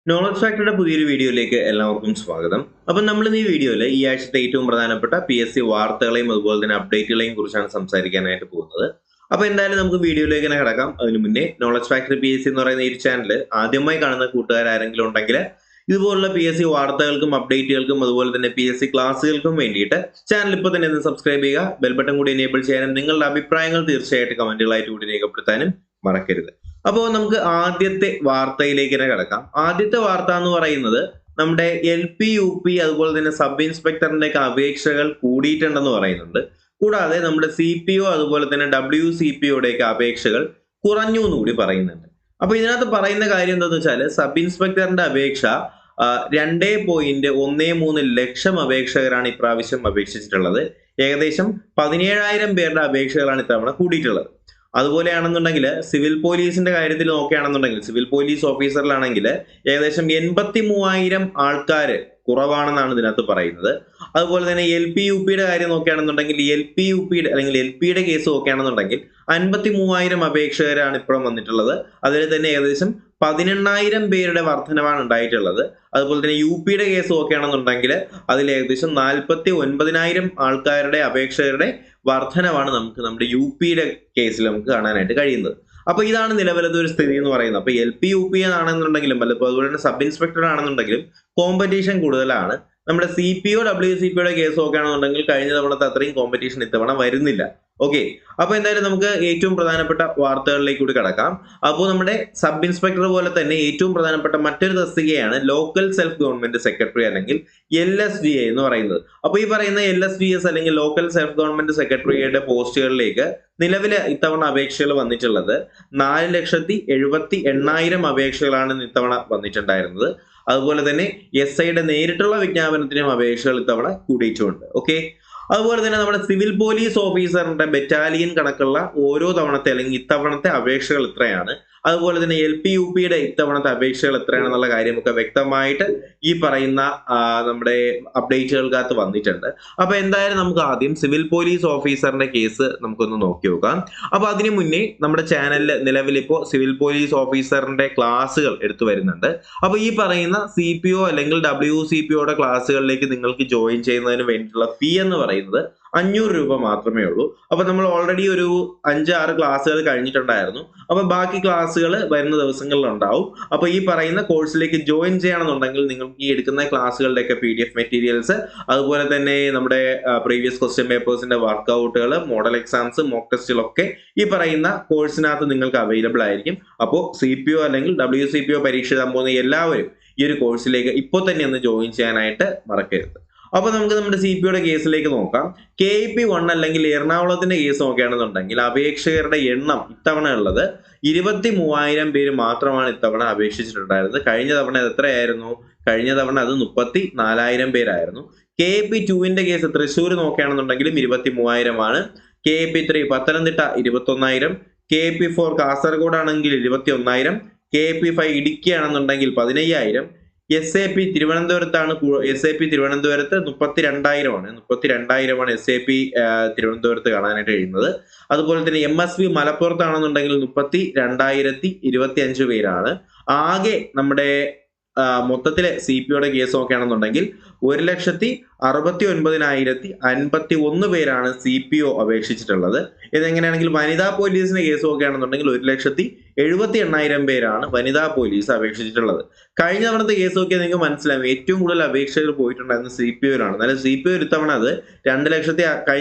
Knowledge ഫാക്ടറിയുടെ പുതിയൊരു വീഡിയോയിലേക്ക് എല്ലാവർക്കും സ്വാഗതം. അപ്പം നമ്മൾ ഈ വീഡിയോയിൽ ഈ ആഴ്ചത്തെ ഏറ്റവും പ്രധാനപ്പെട്ട PSC വാർത്തകളെയും അതുപോലെ തന്നെ അപ്ഡേറ്റുകളെയും കുറിച്ചാണ് സംസാരിക്കാനായിട്ട് പോകുന്നത്. അപ്പോൾ എന്തായാലും നമുക്ക് വീഡിയോയിലേക്ക് തന്നെ കിടക്കാം. അതിന് മുന്നേ നോളജ് ഫാക്ടറി PSC എന്ന് പറയുന്ന ഈ ചാനൽ ആദ്യമായി കാണുന്ന കൂട്ടുകാരെങ്കിലും ഉണ്ടെങ്കിൽ ഇതുപോലുള്ള PSC വാർത്തകൾക്കും അപ്ഡേറ്റുകൾക്കും അതുപോലെ തന്നെ PSC ക്ലാസ്സുകൾക്കും വേണ്ടിയിട്ട് ചാനൽ ഇപ്പോൾ തന്നെ ഒന്ന് സബ്സ്ക്രൈബ് ചെയ്യുക, ബെൽ ബട്ടൺ കൂടി എനേബിൾ ചെയ്യാനും നിങ്ങളുടെ അഭിപ്രായങ്ങൾ തീർച്ചയായിട്ടും കമന്റുകളായിട്ട് കൂടി രേഖപ്പെടുത്താനും മറക്കരുത്. അപ്പോൾ നമുക്ക് ആദ്യത്തെ വാർത്തയിലേക്ക് തന്നെ കിടക്കാം. ആദ്യത്തെ വാർത്ത എന്ന് പറയുന്നത് നമ്മുടെ LP UP അതുപോലെ തന്നെ സബ് ഇൻസ്പെക്ടറിന്റെ ഒക്കെ അപേക്ഷകൾ കൂടിയിട്ടുണ്ടെന്ന് പറയുന്നുണ്ട്. കൂടാതെ നമ്മുടെ CPO അതുപോലെ തന്നെ WCPOയുടെ ഒക്കെ അപേക്ഷകൾ കുറഞ്ഞു എന്നുകൂടി പറയുന്നുണ്ട്. അപ്പൊ ഇതിനകത്ത് പറയുന്ന കാര്യം എന്താണെന്ന് വെച്ചാൽ സബ് ഇൻസ്പെക്ടറിന്റെ അപേക്ഷ 2.13 ലക്ഷം അപേക്ഷകരാണ് ഇപ്രാവശ്യം അപേക്ഷിച്ചിട്ടുള്ളത്. ഏകദേശം 17,000 പേരുടെ അപേക്ഷകളാണ് ഇത്തവണ കൂടിയിട്ടുള്ളത്. അതുപോലെയാണെന്നുണ്ടെങ്കിൽ സിവിൽ പോലീസിന്റെ കാര്യത്തിൽ നോക്കുകയാണെന്നുണ്ടെങ്കിൽ സിവിൽ പോലീസ് ഓഫീസറിലാണെങ്കിൽ ഏകദേശം 83,000 ആൾക്കാർ കുറവാണെന്നാണ് ഇതിനകത്ത് പറയുന്നത്. അതുപോലെ തന്നെ LP UPയുടെ കാര്യം നോക്കുകയാണെന്നുണ്ടെങ്കിൽ LP UPയുടെ അല്ലെങ്കിൽ LPയുടെ കേസ് നോക്കുകയാണെന്നുണ്ടെങ്കിൽ 53,000 അപേക്ഷകരാണ് ഇപ്പോഴും വന്നിട്ടുള്ളത്. അതിൽ തന്നെ ഏകദേശം 18,000 പേരുടെ വർധനവാണ് ഉണ്ടായിട്ടുള്ളത്. അതുപോലെ തന്നെ UPയുടെ കേസ് നോക്കുകയാണെന്നുണ്ടെങ്കിൽ അതിൽ ഏകദേശം 49,000 ആൾക്കാരുടെ അപേക്ഷകരുടെ വർധനവാണ് നമുക്ക് നമ്മുടെ UPയുടെ കേസിൽ നമുക്ക് കാണാനായിട്ട് കഴിയുന്നത്. അപ്പൊ ഇതാണ് നിലവിലത്തെ ഒരു സ്ഥിതി എന്ന് പറയുന്നത്. അപ്പൊ LP UP ആണെന്നുണ്ടെങ്കിലും അതുപോലെ തന്നെ സബ് ഇൻസ്പെക്ടർ ആണെന്നുണ്ടെങ്കിലും കോമ്പറ്റീഷൻ കൂടുതലാണ്. നമ്മുടെ CPO WCPOയുടെ കേസ് നോക്കുകയാണെന്നുണ്ടെങ്കിൽ കഴിഞ്ഞ തവണത്തെ അത്രയും കോമ്പറ്റീഷൻ ഇത്തവണ വരുന്നില്ല. ഓക്കെ, അപ്പൊ എന്തായാലും നമുക്ക് ഏറ്റവും പ്രധാനപ്പെട്ട വാർത്തകളിലേക്ക് കൂടി കടക്കാം. അപ്പോൾ നമ്മുടെ സബ് ഇൻസ്പെക്ടർ പോലെ തന്നെ ഏറ്റവും പ്രധാനപ്പെട്ട മറ്റൊരു തസ്തികയാണ് ലോക്കൽ സെൽഫ് ഗവൺമെന്റ് സെക്രട്ടറി അല്ലെങ്കിൽ LSGA എന്ന് പറയുന്നത്. അപ്പൊ ഈ പറയുന്ന LSGS അല്ലെങ്കിൽ ലോക്കൽ സെൽഫ് ഗവൺമെന്റ് സെക്രട്ടറിയുടെ പോസ്റ്റുകളിലേക്ക് നിലവിലെ ഇത്തവണ അപേക്ഷകൾ വന്നിട്ടുള്ളത് 4,78,000 അപേക്ഷകളാണ് ഇത്തവണ വന്നിട്ടുണ്ടായിരുന്നത്. അതുപോലെ തന്നെ SIയുടെ നേരിട്ടുള്ള വിജ്ഞാപനത്തിനും അപേക്ഷകൾ ഇത്തവണ കൂടിയിട്ടുണ്ട്. ഓക്കെ, അതുപോലെ തന്നെ നമ്മുടെ സിവിൽ പോലീസ് ഓഫീസറിന്റെ ബറ്റാലിയൻ കണക്കുള്ള ഓരോ തവണത്തെ അല്ലെങ്കിൽ ഇത്തവണത്തെ അപേക്ഷകൾ ഇത്രയാണ്. അതുപോലെ തന്നെ LP UPയുടെ ഇത്തവണത്തെ അപേക്ഷകൾ എത്രയാണെന്നുള്ള കാര്യമൊക്കെ വ്യക്തമായിട്ട് ഈ പറയുന്ന നമ്മുടെ അപ്ഡേറ്റുകൾക്കകത്ത് വന്നിട്ടുണ്ട്. അപ്പൊ എന്തായാലും നമുക്ക് ആദ്യം സിവിൽ പോലീസ് ഓഫീസറിന്റെ കേസ് നമുക്കൊന്ന് നോക്കി നോക്കാം. അപ്പൊ അതിനു മുന്നേ നമ്മുടെ ചാനലിൽ നിലവിൽ ഇപ്പോൾ സിവിൽ പോലീസ് ഓഫീസറിന്റെ ക്ലാസ്സുകൾ എടുത്തു വരുന്നുണ്ട്. അപ്പൊ ഈ പറയുന്ന CPO അല്ലെങ്കിൽ WCPOയുടെ ക്ലാസ്സുകളിലേക്ക് നിങ്ങൾക്ക് ജോയിൻ ചെയ്യുന്നതിന് വേണ്ടിയിട്ടുള്ള ഫീ എന്ന് പറയുന്നത് 500 രൂപ മാത്രമേ ഉള്ളൂ. അപ്പൊ നമ്മൾ ഓൾറെഡി ഒരു 5-6 ക്ലാസ്സുകൾ കഴിഞ്ഞിട്ടുണ്ടായിരുന്നു. അപ്പൊ ബാക്കി ക്ലാസ്സുകൾ വരുന്ന ദിവസങ്ങളിൽ ഉണ്ടാവും. അപ്പൊ ഈ പറയുന്ന കോഴ്സിലേക്ക് ജോയിൻ ചെയ്യണമെന്നുണ്ടെങ്കിൽ നിങ്ങൾക്ക് ഈ എടുക്കുന്ന ക്ലാസ്സുകളുടെ ഒക്കെ PDF മെറ്റീരിയൽസ് അതുപോലെ തന്നെ നമ്മുടെ പ്രീവിയസ് ക്വസ്റ്റ്യൻ പേപ്പേഴ്സിന്റെ വർക്ക്ഔട്ടുകൾ, മോഡൽ എക്സാംസ്, മോക്ക് ടെസ്റ്റുകളൊക്കെ ഈ പറയുന്ന കോഴ്സിനകത്ത് നിങ്ങൾക്ക് അവൈലബിൾ ആയിരിക്കും. അപ്പോൾ CPO അല്ലെങ്കിൽ WCPO പരീക്ഷ എഴുതാൻ പോകുന്ന എല്ലാവരും ഈ ഒരു കോഴ്സിലേക്ക് ഇപ്പോൾ തന്നെ ഒന്ന് ജോയിൻ ചെയ്യാനായിട്ട് മറക്കരുത്. അപ്പൊ നമുക്ക് നമ്മുടെ CPOയുടെ കേസിലേക്ക് നോക്കാം. KIP 1 അല്ലെങ്കിൽ എറണാകുളത്തിന്റെ കേസ് നോക്കുകയാണെന്നുണ്ടെങ്കിൽ അപേക്ഷകരുടെ എണ്ണം ഇത്തവണ ഉള്ളത് 23,000 പേര് മാത്രമാണ് ഇത്തവണ അപേക്ഷിച്ചിട്ടുണ്ടായിരുന്നത്. കഴിഞ്ഞ തവണ അത് എത്രയായിരുന്നു? കഴിഞ്ഞ തവണ അത് 34,000 പേരായിരുന്നു. KIP 2ന്റെ കേസ് തൃശ്ശൂർ നോക്കുകയാണെന്നുണ്ടെങ്കിലും 23,000 ആണ്. KIP 3 പത്തനംതിട്ട 21,000. KIP 4 കാസർഗോഡ് ആണെങ്കിൽ 21,000. KIP 5 ഇടുക്കി ആണെന്നുണ്ടെങ്കിൽ 15,000. SAP തിരുവനന്തപുരത്താണ്. SAP തിരുവനന്തപുരത്ത് 32,000 ആണ്. 32,000 SAP തിരുവനന്തപുരത്ത് കാണാനായിട്ട് കഴിയുന്നത്. അതുപോലെ തന്നെ MSV മലപ്പുറത്താണെന്നുണ്ടെങ്കിൽ 32,025 പേരാണ്. ആകെ നമ്മുടെ മൊത്തത്തിലെ CPOയുടെ കേസ് നോക്കുകയാണെന്നുണ്ടെങ്കിൽ 1,69,051 പേരാണ് CPO അപേക്ഷിച്ചിട്ടുള്ളത്. ഇതെങ്ങനെയാണെങ്കിൽ വനിതാ പോലീസിന്റെ കേസ് നോക്കുകയാണെന്നുണ്ടെങ്കിൽ 1,78,000 പേരാണ് വനിതാ പോലീസ് അപേക്ഷിച്ചിട്ടുള്ളത്. കഴിഞ്ഞ തവണത്തെ കേസ് നോക്കിയാൽ നിങ്ങൾക്ക് മനസ്സിലാവും ഏറ്റവും കൂടുതൽ അപേക്ഷകൾ പോയിട്ടുണ്ടായിരുന്നത് CPOയിലാണ്. എന്നാലും CPO ഇത്തവണ അത് 2,00,000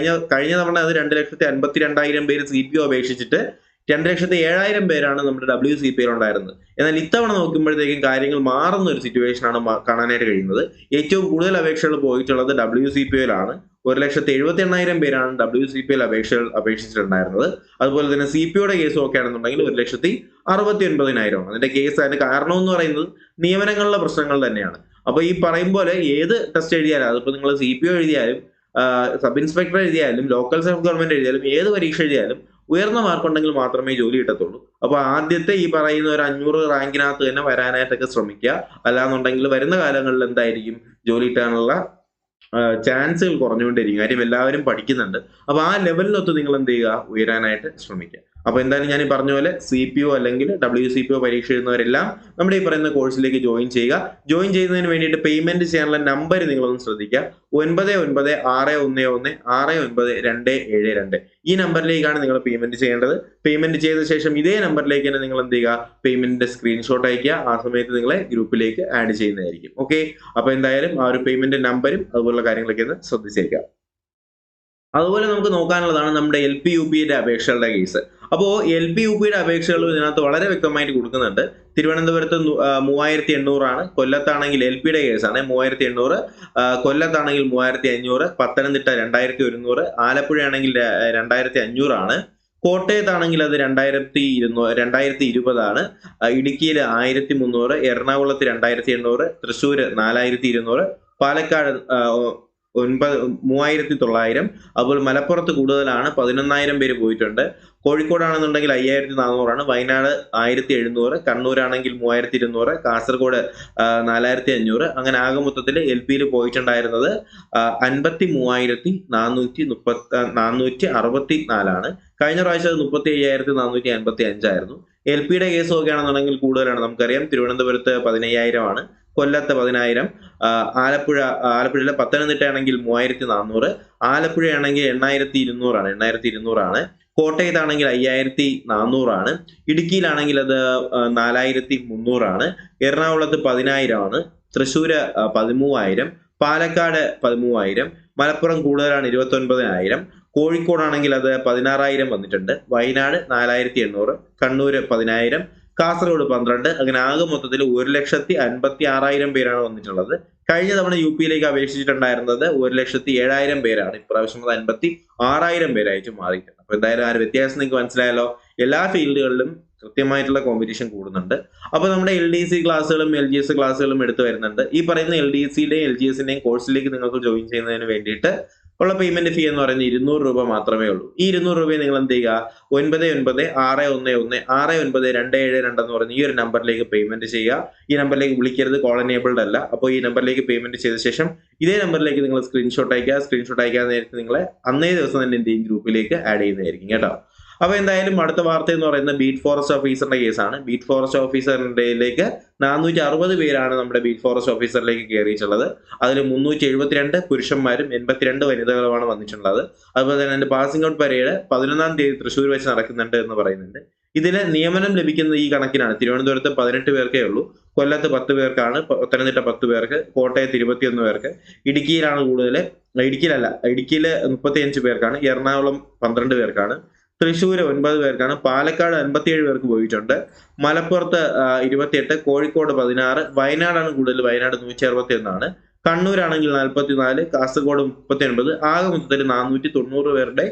കഴിഞ്ഞ തവണ അത് 2,52,000 പേര് CPO അപേക്ഷിച്ചിട്ട് 2,07,000 പേരാണ് നമ്മുടെ WCPO ഉണ്ടായിരുന്നത്. എന്നാൽ ഇത്തവണ നോക്കുമ്പോഴത്തേക്കും കാര്യങ്ങൾ മാറുന്ന ഒരു സിറ്റുവേഷൻ ആണ് കാണാനായിട്ട് കഴിയുന്നത്. ഏറ്റവും കൂടുതൽ അപേക്ഷകൾ പോയിട്ടുള്ളത് WCPOയിലാണ്. 1,78,000 പേരാണ് WCPOയിൽ അപേക്ഷിച്ചിട്ടുണ്ടായിരുന്നത്. അതുപോലെ തന്നെ CPOയുടെ കേസ് നോക്കുകയാണെന്നുണ്ടെങ്കിൽ 1,69,000 ആണ്. അതിന്റെ കാരണം എന്ന് പറയുന്നത് നിയമനങ്ങളിലെ പ്രശ്നങ്ങൾ തന്നെയാണ്. അപ്പൊ ഈ പറയും പോലെ ഏത് ടെസ്റ്റ് എഴുതിയാലും അതിപ്പോ നിങ്ങൾ CPO എഴുതിയാലും സബ് ഇൻസ്പെക്ടർ എഴുതിയാലും ലോക്കൽ സെൽഫ് ഗവൺമെന്റ് എഴുതിയാലും ഏത് പരീക്ഷ എഴുതിയാലും ഉയർന്ന മാർക്കുണ്ടെങ്കിൽ മാത്രമേ ജോലി കിട്ടത്തുള്ളൂ. അപ്പൊ ആദ്യത്തെ ഈ പറയുന്ന ഒരു 500 റാങ്കിനകത്ത് തന്നെ വരാനായിട്ടൊക്കെ ശ്രമിക്കുക. അല്ലാന്നുണ്ടെങ്കിൽ വരുന്ന കാലങ്ങളിൽ എന്തായിരിക്കും ജോലി കിട്ടാനുള്ള ചാൻസുകൾ കുറഞ്ഞുകൊണ്ടിരിക്കും. കാര്യം എല്ലാവരും പഠിക്കുന്നുണ്ട്. അപ്പൊ ആ ലെവലിനൊത്ത് നിങ്ങൾ എന്ത് ചെയ്യുക, ഉയരാനായിട്ട് ശ്രമിക്കുക. അപ്പോൾ എന്തായാലും ഞാൻ ഈ പറഞ്ഞ പോലെ CPO അല്ലെങ്കിൽ WCPO പരീക്ഷ എഴുതുന്നവരെല്ലാം നമ്മുടെ ഈ പറയുന്ന കോഴ്സിലേക്ക് ജോയിൻ ചെയ്യുക. ജോയിൻ ചെയ്യുന്നതിന് വേണ്ടിയിട്ട് പേയ്മെന്റ് ചെയ്യാനുള്ള നമ്പർ നിങ്ങളൊന്ന് ശ്രദ്ധിക്കുക. 9961616922. ഈ നമ്പറിലേക്കാണ് നിങ്ങൾ പേയ്മെന്റ് ചെയ്യേണ്ടത്. പേയ്മെന്റ് ചെയ്ത ശേഷം ഇതേ നമ്പറിലേക്ക് തന്നെ നിങ്ങൾ എന്ത് ചെയ്യുക, പേയ്മെന്റിന്റെ സ്ക്രീൻഷോട്ട് അയക്കുക. ആ സമയത്ത് നിങ്ങളെ ഗ്രൂപ്പിലേക്ക് ആഡ് ചെയ്യുന്നതായിരിക്കും. ഓക്കെ, അപ്പോൾ എന്തായാലും ആ ഒരു പേയ്മെന്റ് നമ്പരും അതുപോലുള്ള കാര്യങ്ങളൊക്കെ ഒന്ന് ശ്രദ്ധിച്ചേക്കുക. അതുപോലെ നമുക്ക് നോക്കാനുള്ളതാണ് നമ്മുടെ LP-UPയുടെ അപേക്ഷകളുടെ കേസ്. അപ്പോൾ LP-UPയുടെ അപേക്ഷകൾ ഇതിനകത്ത് വളരെ വ്യക്തമായിട്ട് കൊടുക്കുന്നുണ്ട്. തിരുവനന്തപുരത്ത് 3800 ആണ്, കൊല്ലത്താണെങ്കിൽ LPയുടെ കേസാണ് 3800, കൊല്ലത്താണെങ്കിൽ 3500, പത്തനംതിട്ട 2100, ആലപ്പുഴയാണെങ്കിൽ 2500 ആണ്, കോട്ടയത്താണെങ്കിൽ അത് 2220 ആണ്, ഇടുക്കിയിൽ 1300, എറണാകുളത്ത് 2800, തൃശ്ശൂർ 4200, പാലക്കാട് 3900, അതുപോലെ മലപ്പുറത്ത് കൂടുതലാണ് 11,000 പേര് പോയിട്ടുണ്ട്. കോഴിക്കോടാണെന്നുണ്ടെങ്കിൽ 5400 ആണ്, വയനാട് 1700, കണ്ണൂരാണെങ്കിൽ 3200, കാസർഗോഡ് 4500. അങ്ങനെ ആകെ മൊത്തത്തിൽ LPയിൽ പോയിട്ടുണ്ടായിരുന്നത് 53,464 ആണ്. കഴിഞ്ഞ പ്രാവശ്യം അത് 35,455 ആയിരുന്നു. LPയുടെ കേസ് നോക്കുകയാണെന്നുണ്ടെങ്കിൽ കൂടുതലാണ്. നമുക്കറിയാം തിരുവനന്തപുരത്ത് 15,000 ആണ്, കൊല്ലത്ത് 10,000, ആലപ്പുഴയിലെ പത്തനംതിട്ടയാണെങ്കിൽ 3,400, ആലപ്പുഴയാണെങ്കിൽ 8,200 ആണ്, കോട്ടയത്താണെങ്കിൽ 5,400 ആണ്, ഇടുക്കിയിലാണെങ്കിൽ അത് 4,300 ആണ്, എറണാകുളത്ത് 10,000 ആണ്, തൃശ്ശൂര് 13,000, പാലക്കാട് 13,000, മലപ്പുറം കൂടുതലാണ് 29,000, കോഴിക്കോടാണെങ്കിൽ അത് 16,000 വന്നിട്ടുണ്ട്, വയനാട് 4,800, കണ്ണൂര് 10,000, കാസർഗോഡ് 12. അങ്ങനെ ആകെ മൊത്തത്തിൽ 1,56,000 പേരാണ് വന്നിട്ടുള്ളത്. കഴിഞ്ഞ തവണ UPയിലേക്ക് അപേക്ഷിച്ചിട്ടുണ്ടായിരുന്നത് 1,07,000 പേരാണ്. ഇപ്രാവശ്യം അത് 56,000 പേരായിട്ട് മാറിയിട്ടുണ്ട്. അപ്പൊ എന്തായാലും ആ ഒരു വ്യത്യാസം നിങ്ങൾക്ക് മനസ്സിലായല്ലോ. എല്ലാ ഫീൽഡുകളിലും കൃത്യമായിട്ടുള്ള കോമ്പറ്റീഷൻ കൂടുന്നുണ്ട്. അപ്പൊ നമ്മുടെ LDC ക്ലാസ്സുകളും LGS ക്ലാസ്സുകളും എടുത്തു വരുന്നുണ്ട്. ഈ പറയുന്ന LDCയുടെയും LGSന്റെയും കോഴ്സിലേക്ക് നിങ്ങൾക്ക് ജോയിൻ ചെയ്യുന്നതിന് വേണ്ടിയിട്ട് ഉള്ള പേയ്മെന്റ് ഫീ എന്ന് പറയുന്നത് 200 രൂപ മാത്രമേ ഉള്ളൂ. ഈ 200 രൂപയെ നിങ്ങൾ എന്ത് ചെയ്യുക, 996116116922 എന്ന് പറയുന്ന ഈ ഒരു നമ്പറിലേക്ക് പേയ്മെന്റ് ചെയ്യുക. ഈ നമ്പറിലേക്ക് വിളിക്കരുത്, കോൾ എനേബിൾഡ് അല്ല. അപ്പോൾ ഈ നമ്പറിലേക്ക് പേയ്മെന്റ് ചെയ്ത ശേഷം ഇതേ നമ്പറിലേക്ക് നിങ്ങൾ സ്ക്രീൻഷോട്ട് അയക്കുക. സ്ക്രീൻഷോട്ട് അയക്കാൻ നേരത്തെ നിങ്ങളെ അന്നേ ദിവസം തന്നെ എന്ത് ചെയ്യും, ഗ്രൂപ്പിലേക്ക് ആഡ് ചെയ്യുന്നതായിരിക്കും കേട്ടോ. അപ്പൊ എന്തായാലും അടുത്ത വാർത്ത എന്ന് പറയുന്നത് ബീറ്റ് ഫോറസ്റ്റ് ഓഫീസറിന്റെ കേസാണ്. ബീറ്റ് ഫോറസ്റ്റ് ഓഫീസറിലേക്ക് 460 പേരാണ് നമ്മുടെ ബീറ്റ് ഫോറസ്റ്റ് ഓഫീസറിലേക്ക് കയറിയിട്ടുള്ളത്. അതിൽ 372 പുരുഷന്മാരും 82 വനിതകളുമാണ് വന്നിട്ടുള്ളത്. അതുപോലെ തന്നെ അതിന്റെ പാസിംഗ് ഔട്ട് പരേഡ് 11-ാം തീയതി തൃശ്ശൂർ വെച്ച് നടക്കുന്നുണ്ട് എന്ന് പറയുന്നുണ്ട്. ഇതിന് നിയമനം ലഭിക്കുന്നത് ഈ കണക്കിനാണ്. തിരുവനന്തപുരത്ത് 18 പേർക്കേ ഉള്ളൂ, കൊല്ലത്ത് 10 പേർക്കാണ്, പത്തനംതിട്ട 10 പേർക്ക്, കോട്ടയത്ത് 21 പേർക്ക്, ഇടുക്കിയിലാണ് കൂടുതൽ, ഇടുക്കിയിൽ 35 പേർക്കാണ്, എറണാകുളം 12 പേർക്കാണ്, തൃശ്ശൂർ 9 പേർക്കാണ്, പാലക്കാട് 57 പേർക്ക് പോയിട്ടുണ്ട്, മലപ്പുറത്ത് 28, കോഴിക്കോട് 16, വയനാടാണ് കൂടുതൽ, വയനാട് 161 ആണ്, കണ്ണൂരാണെങ്കിൽ 44, കാസർഗോഡ് 39. ആകെ മൊത്തത്തിൽ 490 പേരുടെ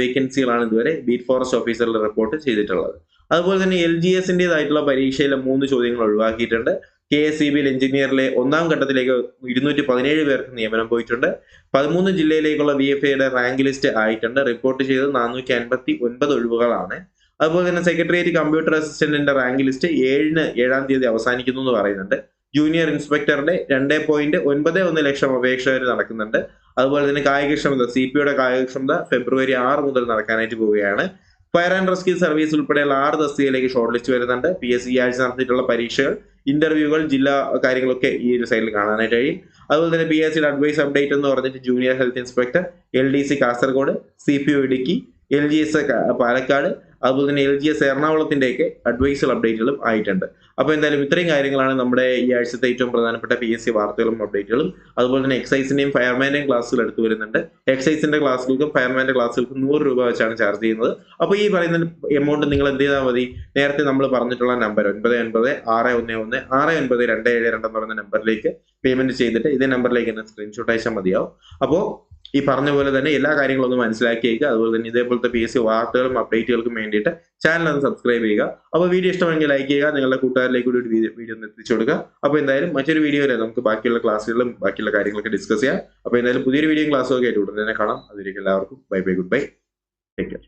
വേക്കൻസികളാണ് ഇതുവരെ ബീറ്റ് ഫോറസ്റ്റ് ഓഫീസറിൽ റിപ്പോർട്ട് ചെയ്തിട്ടുള്ളത്. അതുപോലെ തന്നെ LGSന്റേതായിട്ടുള്ള പരീക്ഷയിലെ 3 ചോദ്യങ്ങൾ ഒഴിവാക്കിയിട്ടുണ്ട്. KSEBയിൽ എഞ്ചിനീയറിലെ 1-ാം ഘട്ടത്തിലേക്ക് 217 പേർക്ക് നിയമനം പോയിട്ടുണ്ട്. 13 ജില്ലയിലേക്കുള്ള VFAയുടെ റാങ്ക് ലിസ്റ്റ് ആയിട്ടുണ്ട്. റിപ്പോർട്ട് ചെയ്തത് 459 ഒഴിവുകളാണ്. അതുപോലെ തന്നെ സെക്രട്ടേറിയറ്റ് കമ്പ്യൂട്ടർ അസിസ്റ്റന്റിന്റെ റാങ്ക് ലിസ്റ്റ് 7-ാം തീയതി അവസാനിക്കുന്നു എന്ന് പറയുന്നുണ്ട്. ജൂനിയർ ഇൻസ്പെക്ടറുടെ 2.91 ലക്ഷം അപേക്ഷകർ നടക്കുന്നുണ്ട്. അതുപോലെ തന്നെ കായികക്ഷമത, CPയുടെ കായികക്ഷമത ഫെബ്രുവരി 6 മുതൽ നടക്കാനായിട്ട് പോവുകയാണ്. ഫയർ ആൻഡ് റെസ്ക്യൂ സർവീസ് ഉൾപ്പെടെയുള്ള 6 തസ്തികയിലേക്ക് ഷോർട്ട് ലിസ്റ്റ് വരുന്നുണ്ട്. PSC ഈ ആഴ്ച നടത്തിയിട്ടുള്ള പരീക്ഷകൾ, ഇന്റർവ്യൂകൾ, ജില്ലാ കാര്യങ്ങളൊക്കെ ഈ ഒരു സൈഡിൽ കാണാനായിട്ട് കഴിയും. അതുപോലെ തന്നെ PSCയുടെ അഡ്വൈസ് അപ്ഡേറ്റ് എന്ന് പറഞ്ഞിട്ട് junior health inspector, LDC Kasaragod, CPO Idukki, LGS Palakkad, അതുപോലെ തന്നെ LGS എറണാകുളത്തിന്റെയൊക്കെ അഡ്വൈസൽ അപ്ഡേറ്റുകളും ആയിട്ടുണ്ട്. അപ്പോൾ എന്തായാലും ഇത്രയും കാര്യങ്ങളാണ് നമ്മുടെ ഈ ആഴ്ചത്തെ ഏറ്റവും പ്രധാനപ്പെട്ട PSC വാർത്തകളും അപ്ഡേറ്റുകളും. അതുപോലെ തന്നെ എക്സൈസിന്റെയും ഫയർമാന്റെയും ക്ലാസ്സുകൾ എടുത്തു വരുന്നുണ്ട്. എക്സൈസിന്റെ ക്ലാസ്സുകൾക്കും ഫയർമാന്റെ ക്ലാസ്സുകൾക്കും 100 രൂപ വെച്ചാണ് ചാർജ് ചെയ്യുന്നത്. അപ്പോൾ ഈ പറയുന്ന എമൗണ്ട് നിങ്ങൾ എന്ത് ചെയ്താൽ മതി, നേരത്തെ നമ്മൾ പറഞ്ഞിട്ടുള്ള നമ്പർ 9961169272 എന്ന് പറയുന്ന നമ്പറിലേക്ക് പേയ്മെന്റ് ചെയ്തിട്ട് ഇതേ നമ്പറിലേക്ക് തന്നെ സ്ക്രീൻഷോട്ട് അയച്ചാൽ മതിയാവും. അപ്പോൾ ഈ പറഞ്ഞ പോലെ തന്നെ എല്ലാ കാര്യങ്ങളും ഒന്ന് മനസ്സിലാക്കിയേക്കുക. അതുപോലെ തന്നെ ഇതേപോലത്തെ PSC വാർത്തകളും അപ്ഡേറ്റുകൾക്കും വേണ്ടിയിട്ട് ചാനൽ ഒന്ന് സബ്സ്ക്രൈബ് ചെയ്യുക. അപ്പോൾ വീഡിയോ ഇഷ്ടമെങ്കിൽ ലൈക്ക് ചെയ്യുക, നിങ്ങളുടെ കൂട്ടുകാരിലേക്ക് കൂടി വീഡിയോ ഒന്ന് എത്തിച്ചു കൊടുക്കുക. അപ്പോൾ എന്തായാലും മറ്റൊരു വീഡിയോയിൽ നമുക്ക് ബാക്കിയുള്ള ക്ലാസ്സുകളും ബാക്കിയുള്ള കാര്യങ്ങളൊക്കെ ഡിസ്കസ് ചെയ്യാം. അപ്പോൾ എന്തായാലും പുതിയൊരു വീഡിയോ ക്ലാസ്സൊക്കെ ആയിട്ട് ഉടനെ തന്നെ കാണാം. അതിലേക്ക് എല്ലാവർക്കും bye bye, good bye, take care.